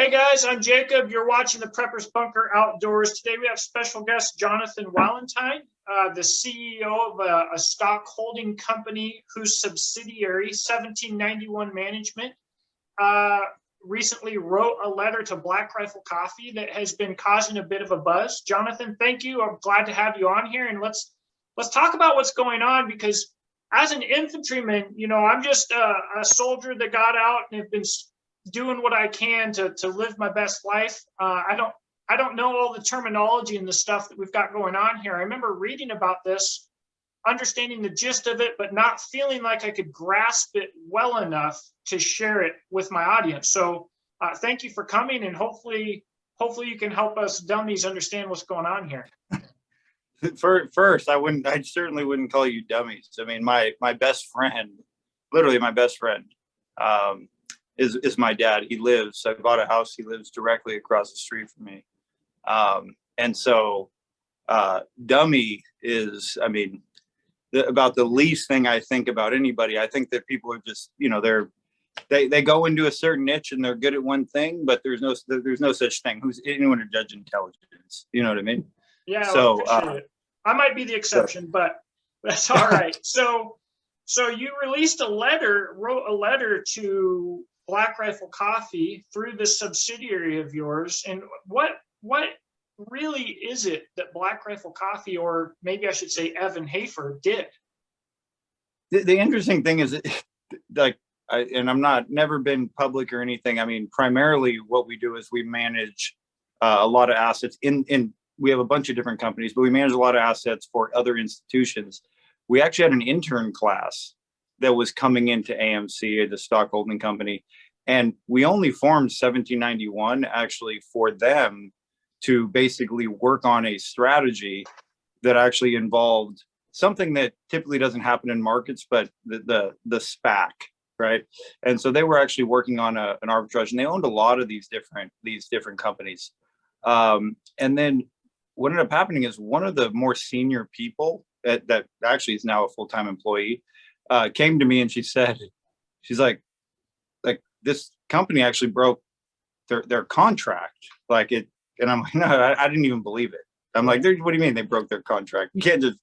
Hey guys, I'm Jacob. You're watching the Preppers Bunker Outdoors. Today we have special guest Jonathan Valentine, the CEO of a stock holding company whose subsidiary, 1791 Management, recently wrote a letter to Black Rifle Coffee that has been causing a bit of a buzz. Jonathan, thank you. I'm glad to have you on here, and let's talk about what's going on, because as an infantryman, I'm just a soldier that got out and have been doing what I can to live my best life. I don't know all the terminology and the stuff that we've got going on here. I remember reading about this, understanding the gist of it, but not feeling like I could grasp it well enough to share it with my audience. So thank you for coming, and hopefully you can help us dummies understand what's going on here. First, I certainly wouldn't call you dummies. I mean, my best friend, literally my best friend, is my dad. I bought a house. He lives directly across the street from me. And so dummy is, I mean, about the least thing I think about anybody. I think that people are just, they go into a certain niche and they're good at one thing, but there's no such thing. Who's anyone to judge intelligence? You know what I mean? Yeah. So I might be the exception, but that's all right. So you wrote a letter to Black Rifle Coffee through this subsidiary of yours. And what really is it that Black Rifle Coffee, or maybe I should say Evan Hafer, did? The interesting thing is, I'm never been public or anything. I mean, primarily what we do is we manage a lot of assets we have a bunch of different companies, but we manage a lot of assets for other institutions. We actually had an intern class that was coming into AMC, the stock holding company, and we only formed 1791 actually for them to basically work on a strategy that actually involved something that typically doesn't happen in markets, but the SPAC, right? And so they were actually working on an arbitrage, and they owned a lot of these different companies. And then what ended up happening is one of the more senior people that actually is now a full-time employee came to me, and she's like this company actually broke their contract, and I'm like, no, I didn't even believe it. I'm like, what do you mean they broke their contract? You can't just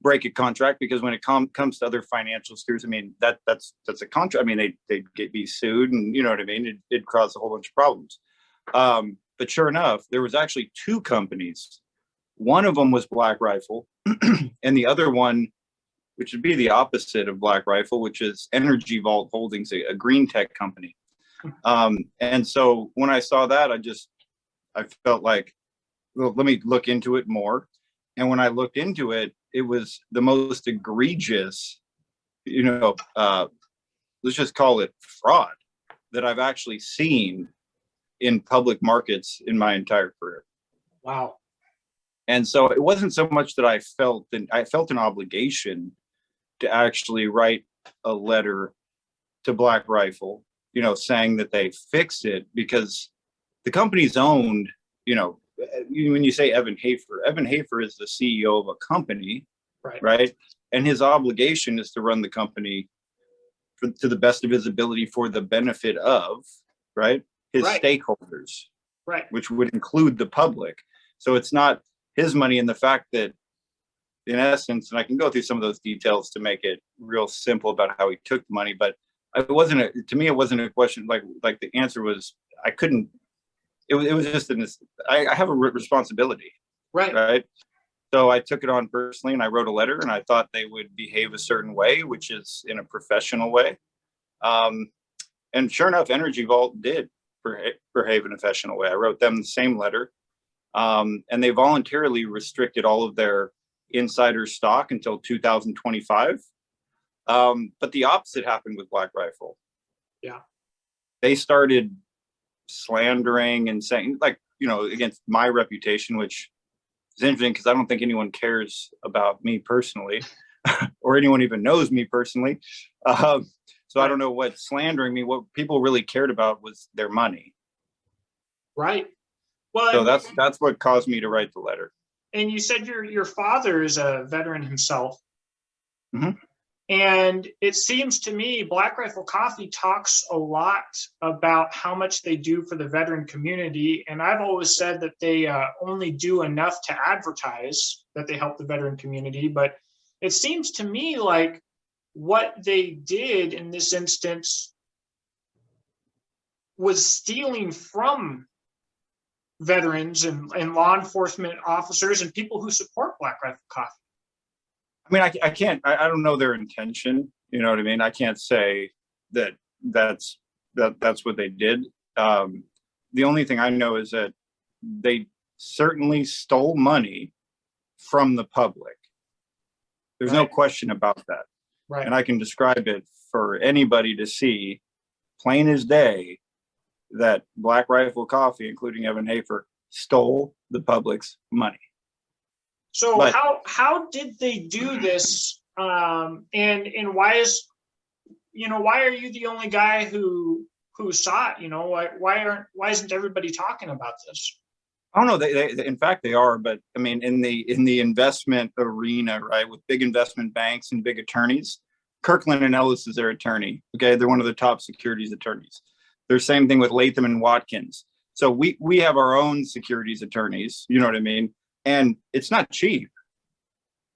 break a contract, because when it comes to other financial spheres, I mean, that's a contract. I mean, they'd be sued, and you know what I mean? It'd cause a whole bunch of problems. But sure enough, there was actually two companies. One of them was Black Rifle, and the other one, which would be the opposite of Black Rifle, which is Energy Vault Holdings, a green tech company. And so when I saw that, I felt like, well, let me look into it more. And when I looked into it, it was the most egregious, let's just call it fraud, that I've actually seen in public markets in my entire career. Wow. And so it wasn't so much that I felt an obligation to actually write a letter to Black Rifle, saying that they fix it, because the company's owned, when you say Evan Hafer is the CEO of a company, right? And his obligation is to run the company to the best of his ability for the benefit of, his stakeholders, which would include the public. So it's not his money, and the fact that, in essence, and I can go through some of those details to make it real simple about how he took the money, but it wasn't a question like the answer was, I couldn't. It was just I have a responsibility, right. So I took it on personally, and I wrote a letter, and I thought they would behave a certain way, which is in a professional way. And sure enough, Energy Vault did behave in a professional way. I wrote them the same letter. And they voluntarily restricted all of their insider stock until 2025. But the opposite happened with Black Rifle. Yeah. They started slandering and saying, against my reputation, which is interesting because I don't think anyone cares about me personally or anyone even knows me personally. So I don't know what slandering me, what people really cared about was their money. Right. Well, so that's what caused me to write the letter. And you said your father is a veteran himself. Mm-hmm. And it seems to me Black Rifle Coffee talks a lot about how much they do for the veteran community. And I've always said that they only do enough to advertise that they help the veteran community. But it seems to me like what they did in this instance was stealing from veterans and law enforcement officers and people who support Black Rifle Coffee. I mean, I don't know their intention. You know what I mean? I can't say that that's what they did. The only thing I know is that they certainly stole money from the public. There's no question about that. Right. And I can describe it for anybody to see, plain as day, that Black Rifle Coffee, including Evan Hafer, stole the public's money. So how did they do this? And why are you the only guy who saw it? Why isn't everybody talking about this? I don't know. They in fact they are, but I mean, in the investment arena, right, with big investment banks and big attorneys, Kirkland and Ellis is their attorney. Okay, they're one of the top securities attorneys. Their same thing with Latham and Watkins. So we have our own securities attorneys. You know what I mean? And it's not cheap,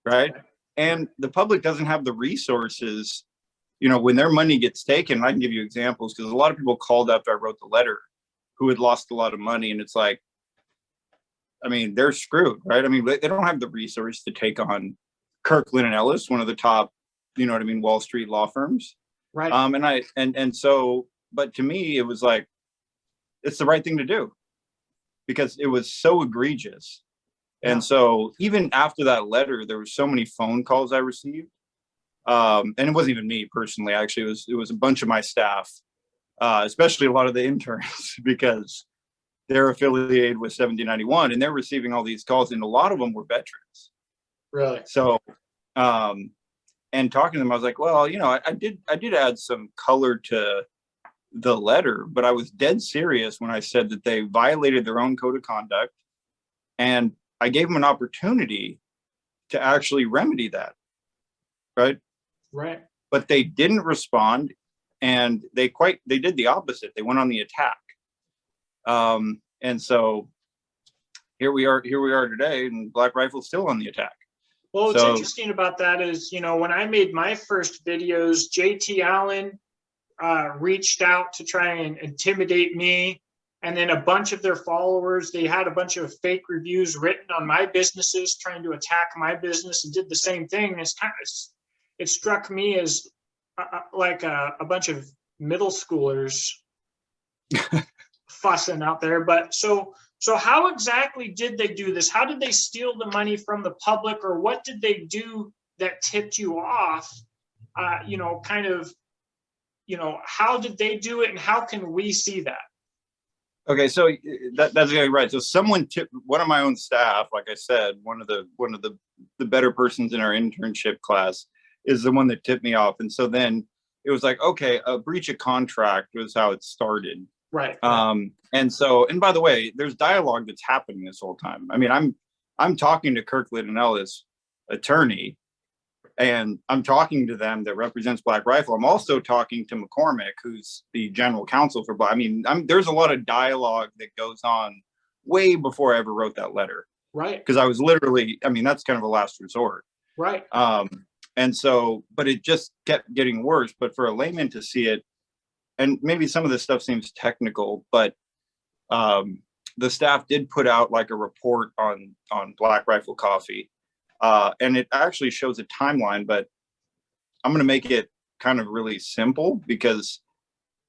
right? And the public doesn't have the resources, when their money gets taken. I can give you examples because a lot of people called after I wrote the letter who had lost a lot of money. And it's like, I mean, they're screwed, right? I mean, they don't have the resource to take on Kirkland and Ellis, one of the top, Wall Street law firms. Right. But to me, it was like, it's the right thing to do because it was so egregious. Yeah. And so even after that letter, there were so many phone calls I received. And it wasn't even me personally, actually, it was a bunch of my staff, especially a lot of the interns, because they're affiliated with 1791 and they're receiving all these calls, and a lot of them were veterans. Really? So, and talking to them, I was like, well, I did add some color to the letter, but I was dead serious when I said that they violated their own code of conduct, and I gave them an opportunity to actually remedy that. Right. But they didn't respond, and they did the opposite. They went on the attack. And so here we are today, and Black Rifle's still on the attack. Well, what's interesting about that is, when I made my first videos, JT Allen reached out to try and intimidate me. And then a bunch of their followers, they had a bunch of fake reviews written on my businesses, trying to attack my business, and did the same thing. And it struck me as like a bunch of middle schoolers fussing out there. But so how exactly did they do this? How did they steal the money from the public, or what did they do that tipped you off? How did they do it, and how can we see that? Okay, so that's exactly right. So someone tipped one of my own staff, like I said, one of the better persons in our internship class is the one that tipped me off. And so then it was like, okay, a breach of contract was how it started. Right. And by the way, there's dialogue that's happening this whole time. I mean, I'm talking to Kirkland and Ellis attorney, and I'm talking to them that represents Black Rifle. I'm also talking to McCormick, who's the general counsel for Black. I mean, there's a lot of dialogue that goes on way before I ever wrote that letter. Right. Because I was literally, that's kind of a last resort. Right. And so, but it just kept getting worse. But for a layman to see it, and maybe some of this stuff seems technical, but the staff did put out like a report on Black Rifle Coffee. And it actually shows a timeline, but I'm going to make it kind of really simple, because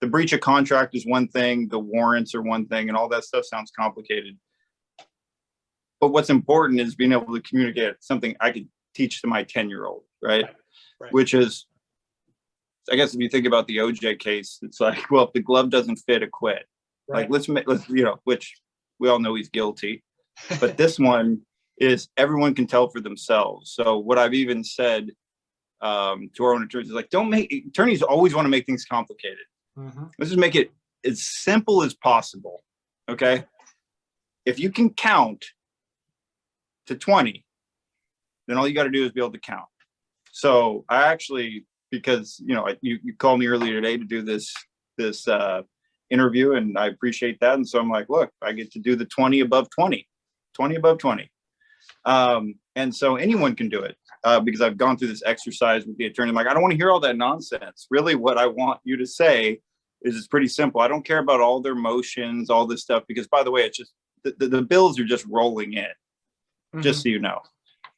the breach of contract is one thing, the warrants are one thing, and all that stuff sounds complicated. But what's important is being able to communicate something I could teach to my 10-year-old, right? Which is, I guess, if you think about the OJ case, it's like, well, if the glove doesn't fit, acquit. Right. Like, let's which we all know he's guilty, but this one is everyone can tell for themselves. So what I've even said to our own attorneys is like, attorneys always want to make things complicated. Mm-hmm. Let's just make it as simple as possible. Okay. If you can count to 20, then all you got to do is be able to count. So I actually because, you called me earlier today to do this interview, and I appreciate that. And so I'm like, look, I get to do the 20 above 20. And so anyone can do it, because I've gone through this exercise with the attorney. I'm like, I don't want to hear all that nonsense. Really, what I want you to say is it's pretty simple. I don't care about all their motions, all this stuff, because, by the way, it's just the bills are just rolling in, just so you know,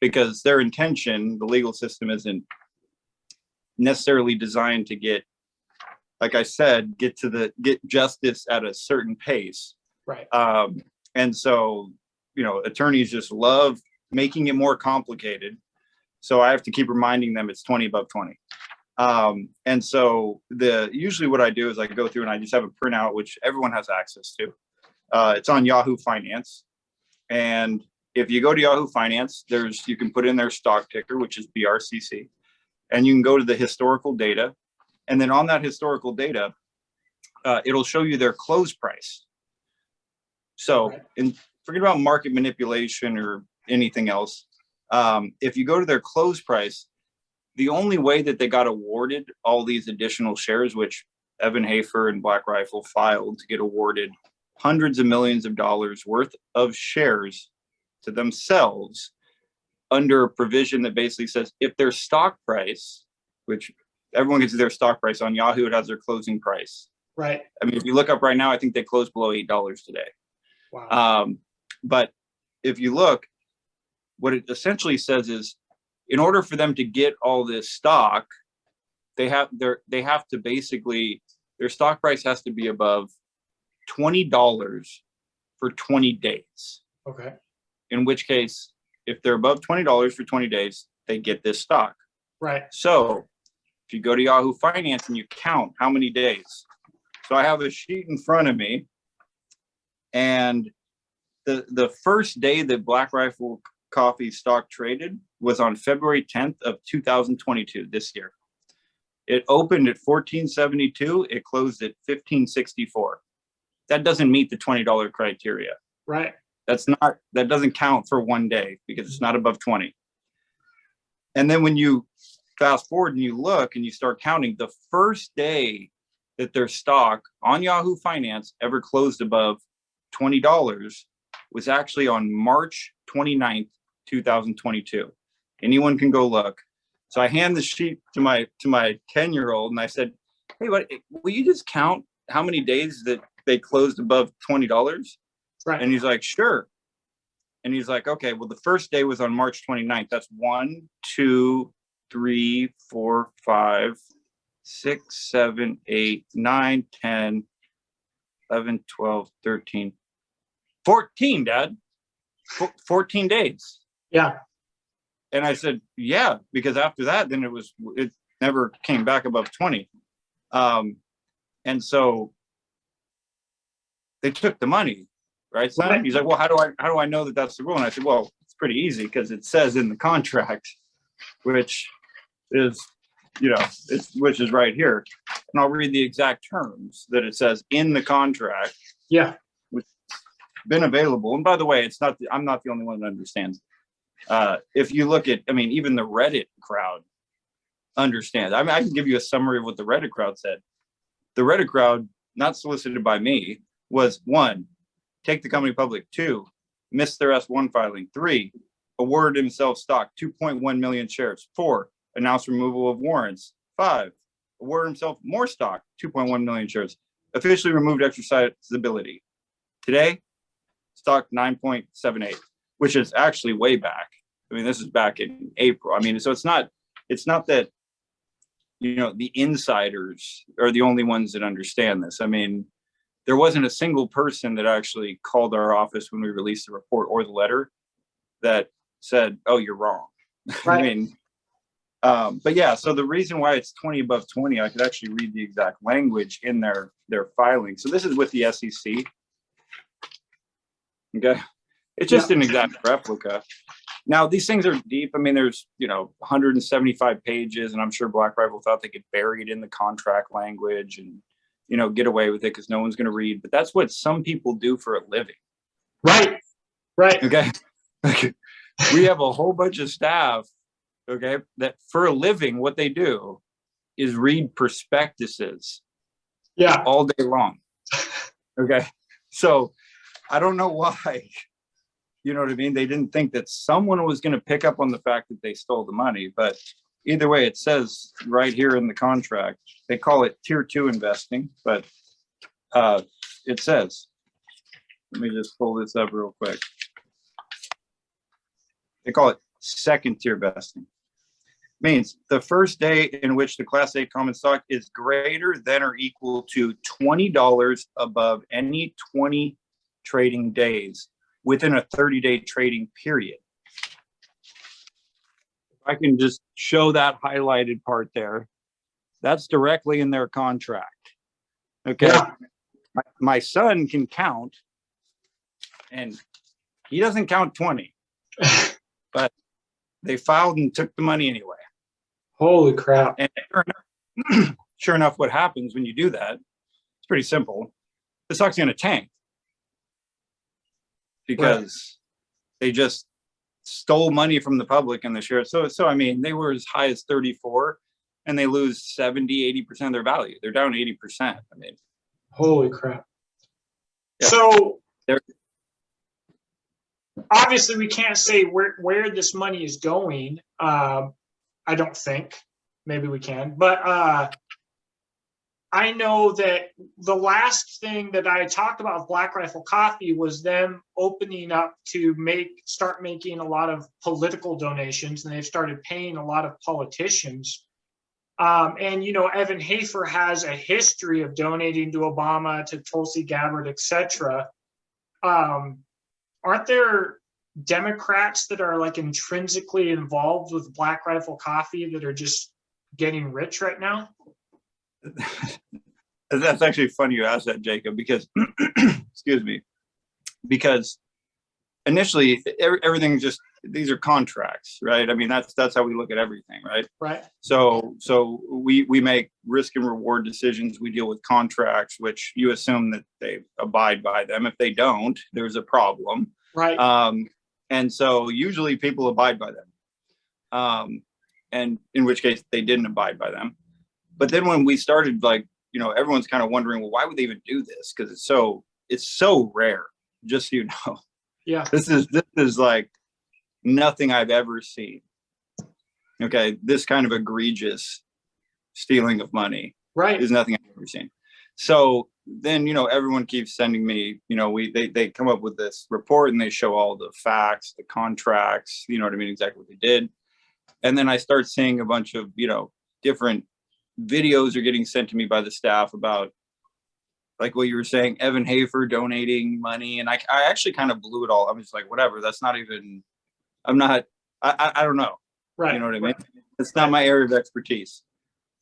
because their intention, the legal system, isn't necessarily designed to get, like I said, get justice at a certain pace. Right. And so, attorneys just love making it more complicated. So I have to keep reminding them it's 20 above 20. And so usually what I do is I go through and I just have a printout, which everyone has access to. It's on Yahoo Finance. And if you go to Yahoo Finance, you can put in their stock ticker, which is BRCC, and you can go to the historical data. And then on that historical data, it'll show you their close price. So forget about market manipulation or anything else. If you go to their close price, the only way that they got awarded all these additional shares, which Evan Hafer and Black Rifle filed to get awarded hundreds of millions of dollars worth of shares to themselves under a provision that basically says if their stock price, which everyone gets their stock price on Yahoo, it has their closing price. Right. I mean, if you look up right now, I think they closed below $8 today. Wow. But if you look, what it essentially says is, in order for them to get all this stock, they have to basically, their stock price has to be above $20 for 20 days. Okay. In which case, if they're above $20 for 20 days, they get this stock. Right. So if you go to Yahoo Finance and you count how many days. So I have a sheet in front of me, and the first day that Black Rifle Coffee stock traded was on February 10th of 2022, this year. It opened at $14.72. It closed at $15.64. That doesn't meet the $20 criteria. Right. That doesn't count for one day because it's not above 20. And then when you fast forward and you look and you start counting, the first day that their stock on Yahoo Finance ever closed above $20 was actually on March 29th, 2022. Anyone can go look. So I hand the sheet to my 10-year-old and I said, hey, will you just count how many days that they closed above $20? Right. And he's like, sure. And he's like, okay, well, the first day was on March 29th. That's 1, 2, 3, 4, 5, 6, 7, 8, 9, 10, 11, 12, 13, 14, Dad. 14 days. Yeah. And I said, yeah, because after that, then it never came back above 20. And so they took the money, right, son? Right. He's like, well, how do I know that that's the rule? And I said, well, it's pretty easy because it says in the contract, which is, which is right here. And I'll read the exact terms that it says in the contract. Yeah. Which has been available. And by the way, I'm not the only one that understands. If you look at, even the Reddit crowd understands. I can give you a summary of what the Reddit crowd said. The Reddit crowd, not solicited by me, was 1, take the company public; 2, miss their S1 filing; 3, awarded himself stock 2.1 million shares; 4, announced removal of warrants; 5, awarded himself more stock 2.1 million shares; officially removed exercisability. Today, stock 9.78, which is actually way back. This is back in April. So it's not that the insiders are the only ones that understand this. There wasn't a single person that actually called our office when we released the report or the letter that said, oh, you're wrong. Right. But yeah, so the reason why it's 20 above 20, I could actually read the exact language in their filing. So this is with the SEC. Okay. It's just an exact replica. Now, these things are deep. There's, 175 pages, and I'm sure Black Rifle thought they could bury it in the contract language and, get away with it because no one's going to read. But that's what some people do for a living. Right. Right. Okay. We have a whole bunch of staff, okay, that for a living, what they do is read prospectuses Yeah. all day long. Okay. So I don't know why, you know what I mean? They didn't think that someone was going to pick up on the fact that they stole the money, but either way, it says right here in the contract, they call it tier 2 investing, but it says, let me just pull this up real quick. They call it second tier vesting. Means the first day in which the Class A common stock is greater than or equal to $20 above any 20 trading days within a 30-day trading period. If I can just show that highlighted part there, that's directly in their contract. Okay. Yeah. My son can count, and he doesn't count 20, but they filed and took the money anyway. Holy crap. And sure enough, what happens when you do that, it's pretty simple. The stock's going to tank because they just stole money from the public and the shares. So I mean, they were as high as 34 and they lose 70, 80% of their value. They're down 80%. I mean, holy crap. Yeah. So obviously we can't say where this money is going. I don't think. Maybe we can. But I know that the last thing that I talked about with Black Rifle Coffee was them opening up to start making a lot of political donations, and they've started paying a lot of politicians. And, you know, Evan Hafer has a history of donating to Obama, to Tulsi Gabbard, etc. Aren't there Democrats that are like intrinsically involved with Black Rifle Coffee that are just getting rich right now? That's actually funny you asked that, Jacob, because excuse me, because initially everything just, these are contracts, right? I mean, that's how we look at everything, right? Right. So we make risk and reward decisions. We deal with contracts, which you assume that they abide by them. If they don't, there's a problem. Right. And so usually people abide by them. And in which case they didn't abide by them. But then when we started, like, you know, everyone's kind of wondering, well, why would they even do this? Because it's so rare, just so you know. Yeah. This is like nothing I've ever seen. Okay. This kind of egregious stealing of money is nothing I've ever seen. So then, you know, everyone keeps sending me, you know, they come up with this report and they show all the facts, the contracts, you know what I mean? Exactly what they did. And then I start seeing a bunch of, you know, different videos are getting sent to me by the staff about, like what you were saying, Evan Hafer donating money. And I actually kind of blew it all. I'm just like, whatever, that's not even, I don't know. Right. You know what I mean? It's not my area of expertise.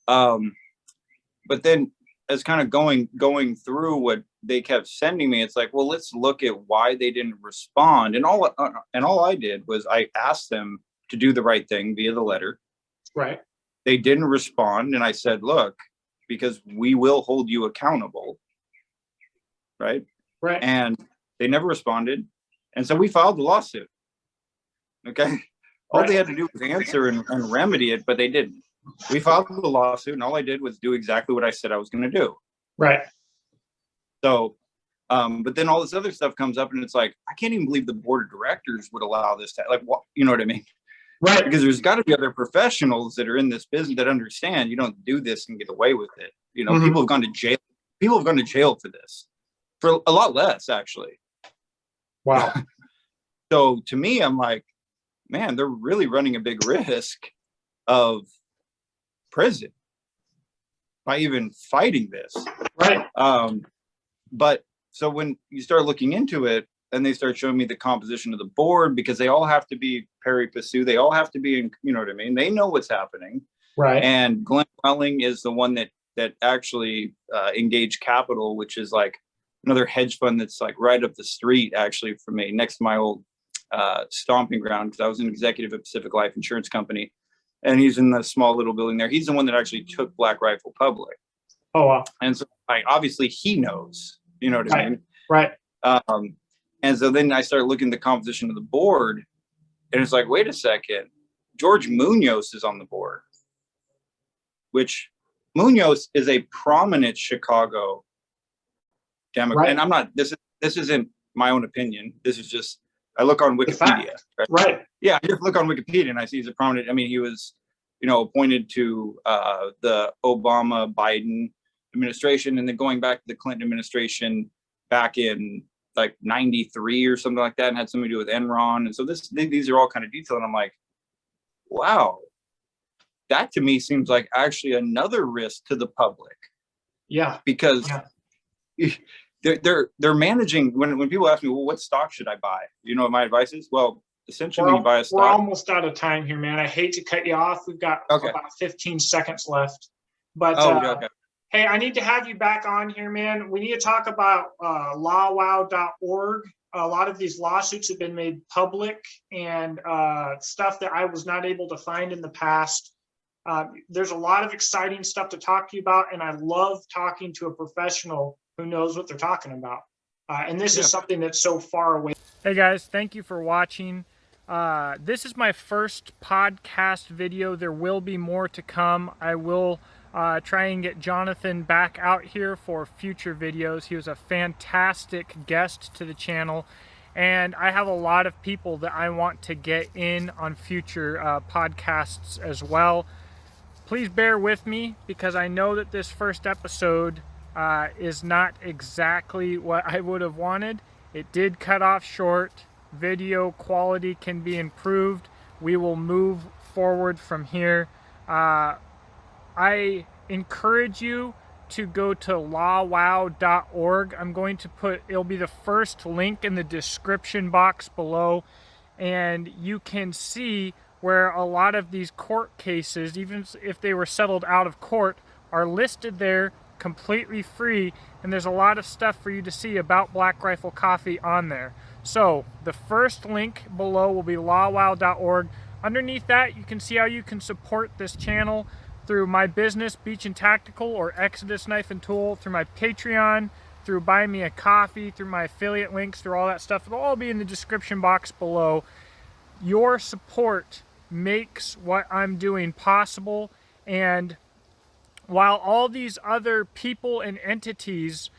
But then as kind of going through what they kept sending me, it's like, well, let's look at why they didn't respond. And all I did was I asked them to do the right thing via the letter. Right. They didn't respond. And I said, look, because we will hold you accountable. Right. Right. And they never responded. And so we filed the lawsuit. Okay. All they had to do was answer and remedy it, but they didn't. We filed the lawsuit, and all I did was do exactly what I said I was going to do. Right. So, but then all this other stuff comes up, and it's like, I can't even believe the board of directors would allow this to, like, what, you know what I mean? Right. Because there's got to be other professionals that are in this business that understand you don't do this and get away with it. You know, people have gone to jail. People have gone to jail for this, for a lot less, actually. Wow. So to me, I'm like, man, they're really running a big risk of prison by even fighting this. Right. But so when you start looking into it and they start showing me the composition of the board, because they all have to be pari passu, they all have to be in, you know what I mean? They know what's happening. Right. And Glenn Welling is the one that actually Engaged Capital, which is like another hedge fund that's like right up the street actually for me, next to my old stomping ground, because I was an executive at Pacific Life Insurance Company, and he's in the small little building there. He's the one that actually took Black Rifle public. Oh, wow. And so obviously he knows, you know what I mean? Right. And so then I started looking at the composition of the board, and it's like, wait a second, George Munoz is on the board, which Munoz is a prominent Chicago Democrat. Right. And I'm not, this isn't my own opinion. This is just, I look on Wikipedia. Right. Yeah, I just look on Wikipedia and I see he's a prominent, I mean, he was, appointed to the Obama-Biden administration, and then going back to the Clinton administration back in like 93 or something like that, and had something to do with Enron. And so these are all kind of detailed. And I'm like, wow, that to me seems like actually another risk to the public. Yeah. Because they're managing, when people ask me, well, what stock should I buy? You know what my advice is? Well, essentially when you buy a stock. We're almost out of time here, man. I hate to cut you off. We've got about 15 seconds left. But hey, I need to have you back on here, man. We need to talk about lawwow.org. A lot of these lawsuits have been made public, and stuff that I was not able to find in the past. There's a lot of exciting stuff to talk to you about, and I love talking to a professional who knows what they're talking about. And this is something that's so far away. Hey guys, thank you for watching. This is my first podcast video. There will be more to come. I will try and get Jonathan back out here for future videos. He was a fantastic guest to the channel, and I have a lot of people that I want to get in on future podcasts as well. Please bear with me, because I know that this first episode is not exactly what I would have wanted. It did cut off short. Video quality can be improved. We will move forward from here. I encourage you to go to lawwow.org. I'm going to it'll be the first link in the description box below, and you can see where a lot of these court cases, even if they were settled out of court, are listed there completely free, and there's a lot of stuff for you to see about Black Rifle Coffee on there. So the first link below will be lawwow.org. Underneath that, you can see how you can support this channel through my business, Beach and Tactical, or Exodus Knife and Tool, through my Patreon, through Buy Me a Coffee, through my affiliate links, through all that stuff. It'll all be in the description box below. Your support makes what I'm doing possible, and while all these other people and entities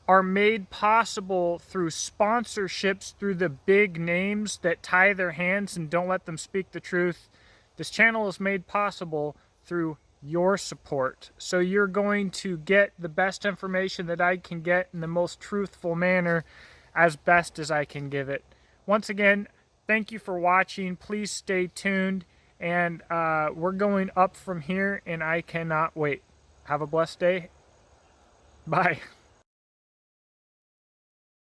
are made possible through sponsorships, through the big names that tie their hands and don't let them speak the truth, this channel is made possible through your support. So you're going to get the best information that I can get in the most truthful manner, as best as I can give it. Once again, thank you for watching. Please stay tuned, and we're going up from here, and I cannot wait. Have a blessed day. Bye.